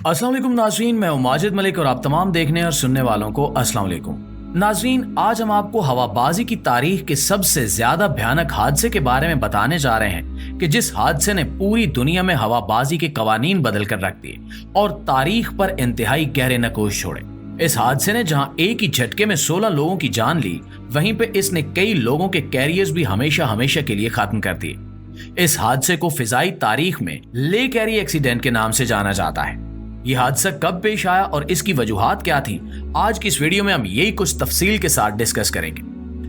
अस्सलाम वालेकुम नाज़रीन, मैं हूं माजिद मलिक और आप तमाम देखने और सुनने वालों को अस्सलाम वालेकुम। नाज़रीन, आज हम आपको हवाबाजी की तारीख के सबसे ज्यादा भयानक हादसे के बारे में बताने जा रहे हैं कि जिस हादसे ने पूरी दुनिया में हवाबाजी के कवानीन बदल कर रख दिए और तारीख पर इंतहाई गहरे नकोश छोड़े। इस हादसे ने जहां एक ही झटके में 16 लोगों की जान ली, वहीं पे इसने कई लोगों के कैरियर्स भी हमेशा हमेशा के लिए खत्म कर दिए। इस हादसे को फिजाई तारीख में लेक एरी एक्सीडेंट के नाम से जाना जाता है। यह हादसा कब पेश आया और इसकी वजूहात क्या थी, आज की इस वीडियो में हम यही कुछ तफसील के साथ डिस्कस करेंगे।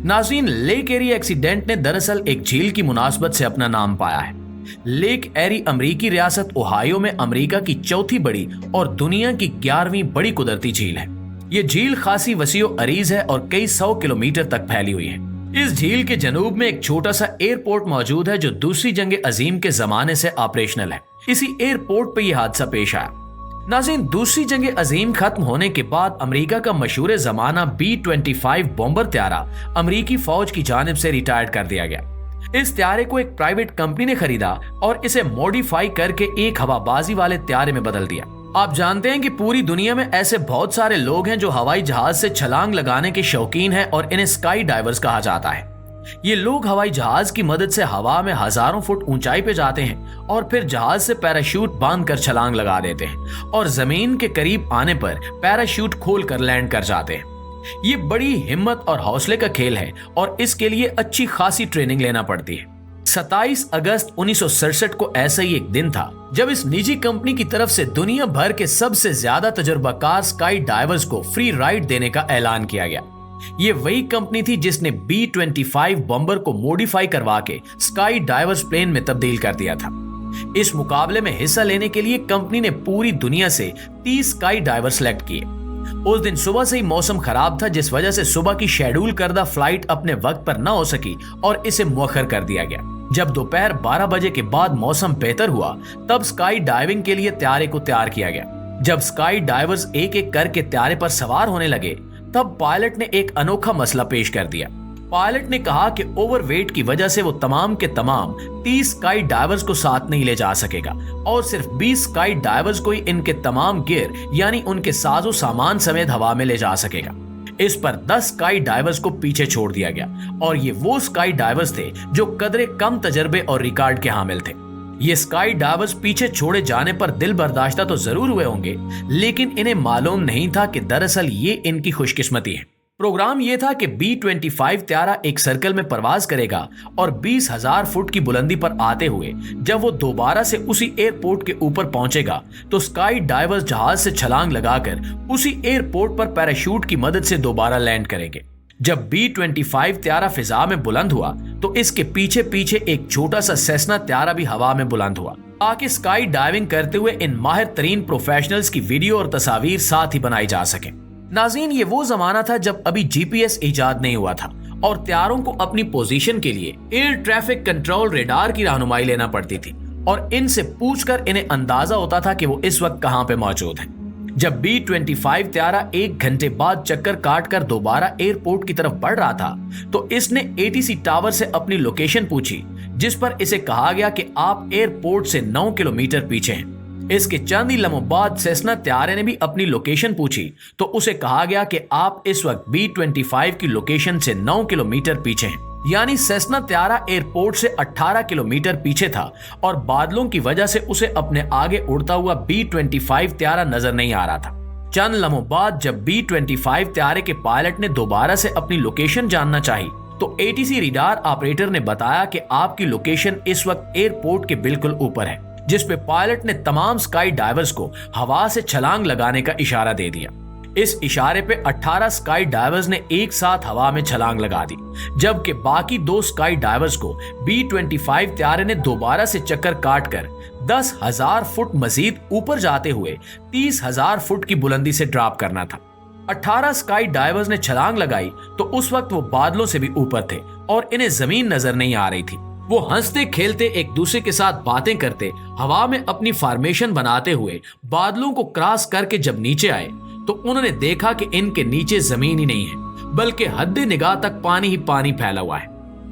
नाज़रीन, लेक एरी एक्सीडेंट ने दरअसल एक झील की मुनासबत से अपना नाम पाया है। लेक एरी अमरीकी रियासत ओहायो में अमेरिका की चौथी बड़ी और दुनिया की 11वीं बड़ी कुदरती झील है। ये झील खासी वसीओ अरीज है और कई 100 किलोमीटर तक फैली हुई है। इस झील के जनूब में एक छोटा सा एयरपोर्ट मौजूद है जो दूसरी जंग अजीम के जमाने से ऑपरेशनल है। इसी एयरपोर्ट पर यह हादसा पेश आया। नाज़रीन, दूसरी जंग अजीम खत्म होने के बाद अमेरिका का मशहूर जमाना B-25 बॉम्बर त्यारा अमेरिकी फौज की जानिब से रिटायर्ड कर दिया गया। इस त्यारे को एक प्राइवेट कंपनी ने खरीदा और इसे मॉडिफाई करके एक हवाबाजी वाले त्यारे में बदल दिया। आप जानते हैं कि पूरी दुनिया में ऐसे बहुत सारे लोग हैं जो हवाई जहाज से छलांग लगाने के शौकीन हैं और इन्हें स्काई डाइवर्स कहा जाता है। ये लोग हवाई जहाज की मदद से हवा में हजारों फुट ऊंचाई पे जाते हैं और फिर जहाज से पैराशूट बांधकर छलांग लगा देते हैं और जमीन के करीब आने पर पैराशूट खोलकर लैंड कर जाते हैं। ये बड़ी हिम्मत और हौसले का खेल है और इसके लिए अच्छी खासी ट्रेनिंग लेना पड़ती है। 27 अगस्त 1967 को ऐसा ही एक दिन था जब इस निजी कंपनी की तरफ से दुनिया भर के सबसे ज्यादा तजुर्बाकार स्काई डाइवर्स को फ्री राइड देने का ऐलान किया गया। ये वही कंपनी थी जिसने B-25 बॉम्बर को मॉडिफाई करवा के स्काई डाइवर्स प्लेन में तब्दील कर दिया था। इस मुकाबले में हिस्सा लेने के लिए कंपनी ने पूरी दुनिया से 30 स्काई डाइवर सेलेक्ट किए। उस दिन सुबह से ही मौसम खराब था, जिस वजह से सुबह की शेड्यूल करदा फ्लाइट अपने वक्त पर न हो सकी और इसे मुअख्खर कर दिया गया। जब दोपहर 12 बजे के बाद मौसम बेहतर हुआ, तब स्काई डाइविंग के लिए त्यारे को तैयार किया गया। जब स्काई डाइवर्स एक एक करके त्यारे पर सवार होने लगे, तब पायलट ने एक अनोखा मसला पेश कर दिया। पायलट ने कहा कि ओवरवेट की वजह से वो तमाम के तमाम 30 स्काई डाइवर्स को साथ नहीं ले जा सकेगा और सिर्फ 20 स्काई डाइवर्स को ही इनके तमाम गियर यानी उनके साजो सामान समेत हवा में ले जा सकेगा। इस पर 10 स्काई डाइवर्स को पीछे छोड़ दिया गया और ये वो स्काई डाइवर्स थे जो कदरे कम तजर्बे और रिकॉर्ड के हामिल थे। ये स्काई डाइवर्स पीछे छोड़े जाने पर दिल बर्दाश्ता तो जरूर हुए होंगे, लेकिन इन्हें मालूम नहीं था कि दरअसल ये इनकी खुशकिस्मती है। प्रोग्राम ये था कि B-25 त्यारा एक सर्कल में परवाज करेगा और 20,000 फुट की बुलंदी पर आते हुए जब वो दोबारा से उसी एयरपोर्ट के ऊपर पहुंचेगा तो स्काई डाइवर्स जहाज से छलांग लगाकर उसी एयरपोर्ट पर पैराशूट की मदद से दोबारा लैंड करेंगे। जब B-25 त्यारा फिजा में बुलंद हुआ तो इसके पीछे पीछे एक छोटा सा सेस्ना त्यारा भी हवा में बुलंद हुआ ताकि स्काई डाइविंग करते हुए इन माहिर तरीन प्रोफेशनल्स की वीडियो और तस्वीर साथ ही बनाई जा सके। नाज़रीन, ये वो जमाना था जब अभी GPS इजाद नहीं हुआ था और त्यारों को अपनी पोजीशन के लिए एयर ट्रैफिक कंट्रोल रेडार की रहनुमाई लेना पड़ती थी और इनसे पूछकर इन्हें अंदाजा होता था कि वो इस वक्त कहां पे मौजूद है। जब B-25 त्यारा 1 घंटे बाद चक्कर काट कर दोबारा एयरपोर्ट की तरफ बढ़ रहा था तो इसने ATC टावर से अपनी लोकेशन पूछी, जिस पर इसे कहा गया कि आप एयरपोर्ट से 9 किलोमीटर पीछे हैं। इसके चंद ही लम्हों बाद सेस्ना त्यारे ने भी अपनी लोकेशन पूछी तो उसे कहा गया कि आप इस वक्त B-25 की लोकेशन से 9 किलोमीटर पीछे हैं। यानी सेस्ना त्यारा एयरपोर्ट से 18 किलोमीटर पीछे था और बादलों की वजह से उसे अपने आगे उड़ता हुआ B-25 त्यारा नजर नहीं आ रहा था। चंद लम्हों बाद जब B-25 त्यारे के पायलट ने दोबारा से अपनी लोकेशन जानना चाही तो ATC रेडार ऑपरेटर ने बताया कि आपकी लोकेशन इस वक्त एयरपोर्ट के बिल्कुल ऊपर है, जिस पे पायलट ने तमाम स्काई डाइवर्स को हवा से छलांग लगाने का इशारा दे दिया। इस इशारे पे 18 स्काई डाइवर्स ने एक साथ हवा में छलांग लगा दी, जबकि बाकी 2 स्काई डाइवर्स को B-25 त्यारे ने दोबारा से चक्कर काट कर 10,000 फुट मजीद ऊपर जाते हुए 30,000 फुट की बुलंदी से ड्रॉप करना था। 18 स्काई डाइवर्स ने छलांग लगाई तो उस वक्त वो बादलों से भी ऊपर थे और इन्हें जमीन नजर नहीं आ रही थी। वो हंसते खेलते एक दूसरे के साथ बातें करते हवा में अपनी फॉर्मेशन बनाते हुए बादलों को क्रॉस करके जब नीचे आए तो उन्होंने देखा कि इनके नीचे जमीन ही नहीं है, बल्कि हद निगाह तक पानी ही पानी फैला हुआ है।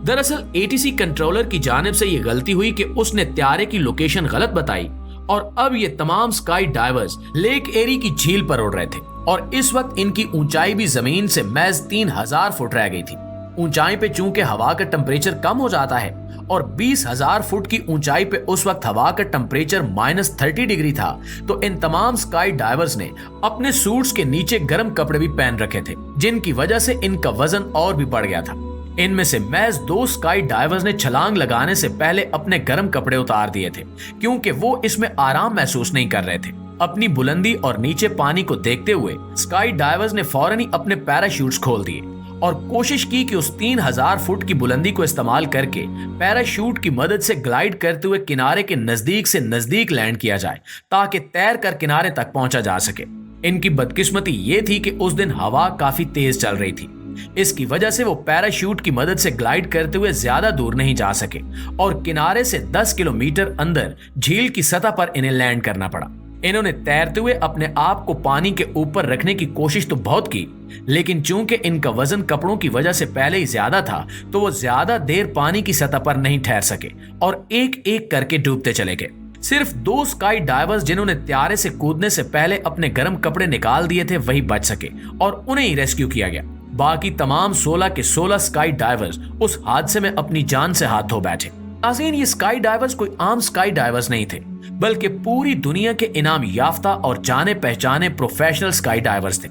दरअसल ATC कंट्रोलर की जानिब से ये गलती हुई कि उसने त्यारे की लोकेशन गलत बताई और अब ये तमाम स्काई डाइवर्स लेक एरी की झील पर उड़ रहे थे और इस वक्त इनकी ऊंचाई भी जमीन से महज 3000 फुट रह गई थी। ऊंचाई पे चूंकि हवा का टेम्परेचर कम हो जाता है और 20,000 फुट की ऊंचाई पे उस वक्त हवा का टेम्परेचर -30 डिग्री था, तो इन तमाम स्काई डाइवर्स ने अपने सूट्स के नीचे गर्म कपड़े भी पहन रखे थे, जिनकी वजह से इनका वजन और भी बढ़ गया था। इनमें से महज 2 स्काई डाइवर्स ने छलांग लगाने से पहले अपने गर्म कपड़े उतार दिए थे, क्योंकि वो इसमें आराम महसूस नहीं कर रहे थे। अपनी बुलंदी और नीचे पानी को देखते हुए स्काई डाइवर्स ने फौरन ही अपने पैराशूट्स खोल दिए और कोशिश की कि उस 3000 फुट की बुलंदी को इस्तेमाल करके पैराशूट की मदद से ग्लाइड करते हुए किनारे के नजदीक से नजदीक लैंड किया जाए, ताकि तैर कर किनारे तक पहुंचा जा सके। इनकी बदकिस्मती ये थी कि उस दिन हवा काफी तेज चल रही थी। इसकी वजह से वो पैराशूट की मदद से ग्लाइड करते हुए ज्यादा दूर नहीं जा सके और किनारे से 10 किलोमीटर अंदर झील की सतह पर इन्हें लैंड करना पड़ा। इन्होंने तैरते हुए अपने आप को पानी के ऊपर रखने की कोशिश तो बहुत की, लेकिन चूंकि इनका वजन कपड़ों की वजह से पहले ही ज्यादा था, तो वो ज्यादा देर पानी की सतह पर नहीं ठहर सके और एक एक करके डूबते चले गए। सिर्फ 2 स्काई डाइवर्स जिन्होंने त्यारे से कूदने से पहले अपने गर्म कपड़े निकाल दिए थे, वही बच सके और उन्हें ही रेस्क्यू किया गया। बाकी तमाम 16 के 16 स्काई डाइवर्स उस हादसे में अपनी जान से हाथ धो बैठे। नाज़रीन, ये स्काई डाइवर्स कोई आम स्काई डाइवर्स नहीं थे, बल्कि पूरी दुनिया के इनाम याफ्ता और जाने पहचाने प्रोफेशनल स्काई डाइवर्स थे।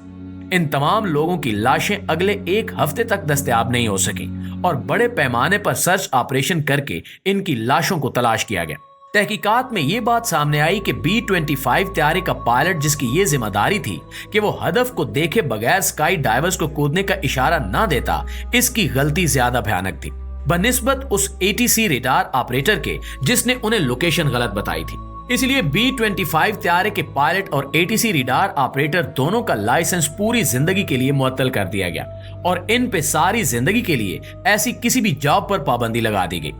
इन तमाम लोगों की लाशें अगले 1 हफ्ते तक दस्तयाब नहीं हो सकी और बड़े पैमाने पर सर्च ऑपरेशन करके इनकी लाशों को तलाश किया गया। तहकीकात में ये बात सामने आई कि B-25 त्यारे का पायलट, जिसकी ये जिम्मेदारी थी कि वो हदफ को देखे बगैर स्काई डाइवर्स को कूदने का इशारा ना देता, इसकी गलती ज्यादा भयानक थी बनिस्बत उस ATC रेडार ऑपरेटर के, जिसने उन्हें लोकेशन गलत बताई थी। इसलिए B-25 त्यारे के पायलट और ATC रेडार ऑपरेटर दोनों का लाइसेंस पूरी जिंदगी के लिए मुअत्तल कर दिया गया और इन पे सारी जिंदगी के लिए ऐसी किसी भी जॉब पर पाबंदी लगा दी गई।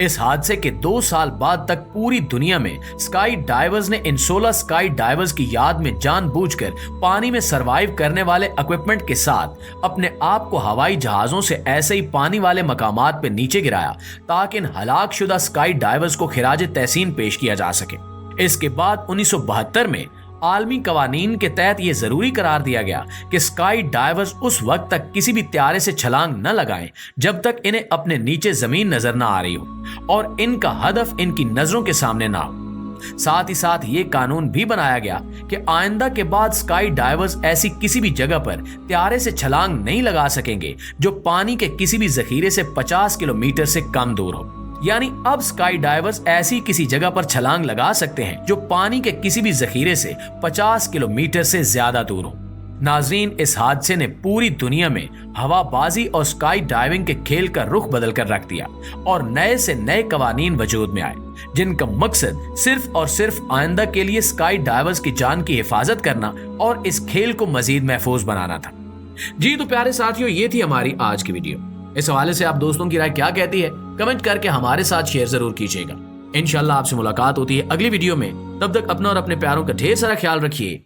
इस हादसे के 2 साल बाद तक पूरी दुनिया में स्काई डाइवर्स ने इन 16 स्काई डाइवर्स की याद में जानबूझकर पानी में सरवाइव करने वाले इक्विपमेंट के साथ अपने आप को हवाई जहाजों से ऐसे ही पानी वाले मकामात पे नीचे गिराया, ताकि इन हलाकशुदा स्काई डाइवर्स को खिराज तहसीन पेश किया जा सके। इसके बाद 1972 में आलमी कवानीन के तहत यह जरूरी करार दिया गया कि स्काई डाइवर्स उस वक्त तक किसी भी त्यारे से छलांग न लगाएं जब तक इन्हें अपने नीचे जमीन नजर न आ रही हो और इनका हदफ इनकी नजरों के सामने ना हो। साथ ही साथ ये कानून भी बनाया गया कि आइंदा के बाद स्काई डाइवर्स ऐसी किसी भी जगह पर त्यारे से छलांग नहीं लगा सकेंगे जो पानी के किसी भी जखीरे से 50 किलोमीटर से कम दूर हो। यानी अब स्काई डाइवर्स ऐसी किसी जगह पर छलांग लगा सकते हैं जो पानी के किसी भी जखीरे से 50 किलोमीटर से ज्यादा दूर हो। नाजरीन, इस हादसे ने पूरी दुनिया में हवाबाजी और स्काई डाइविंग के खेल का रुख बदल कर रख दिया और नए से नए कवानीन वजूद में आए, जिनका मकसद सिर्फ और सिर्फ आइंदा के लिए स्काई डाइवर्स की जान की हिफाजत करना और इस खेल को मजीद महफूज बनाना था। जी तो प्यारे साथियों, ये थी हमारी आज की वीडियो। इस हवाले से आप दोस्तों की राय क्या कहती है, कमेंट करके हमारे साथ शेयर जरूर कीजिएगा। इंशाल्लाह आपसे मुलाकात होती है अगली वीडियो में। तब तक अपना और अपने प्यारों का ढेर सारा ख्याल रखिए।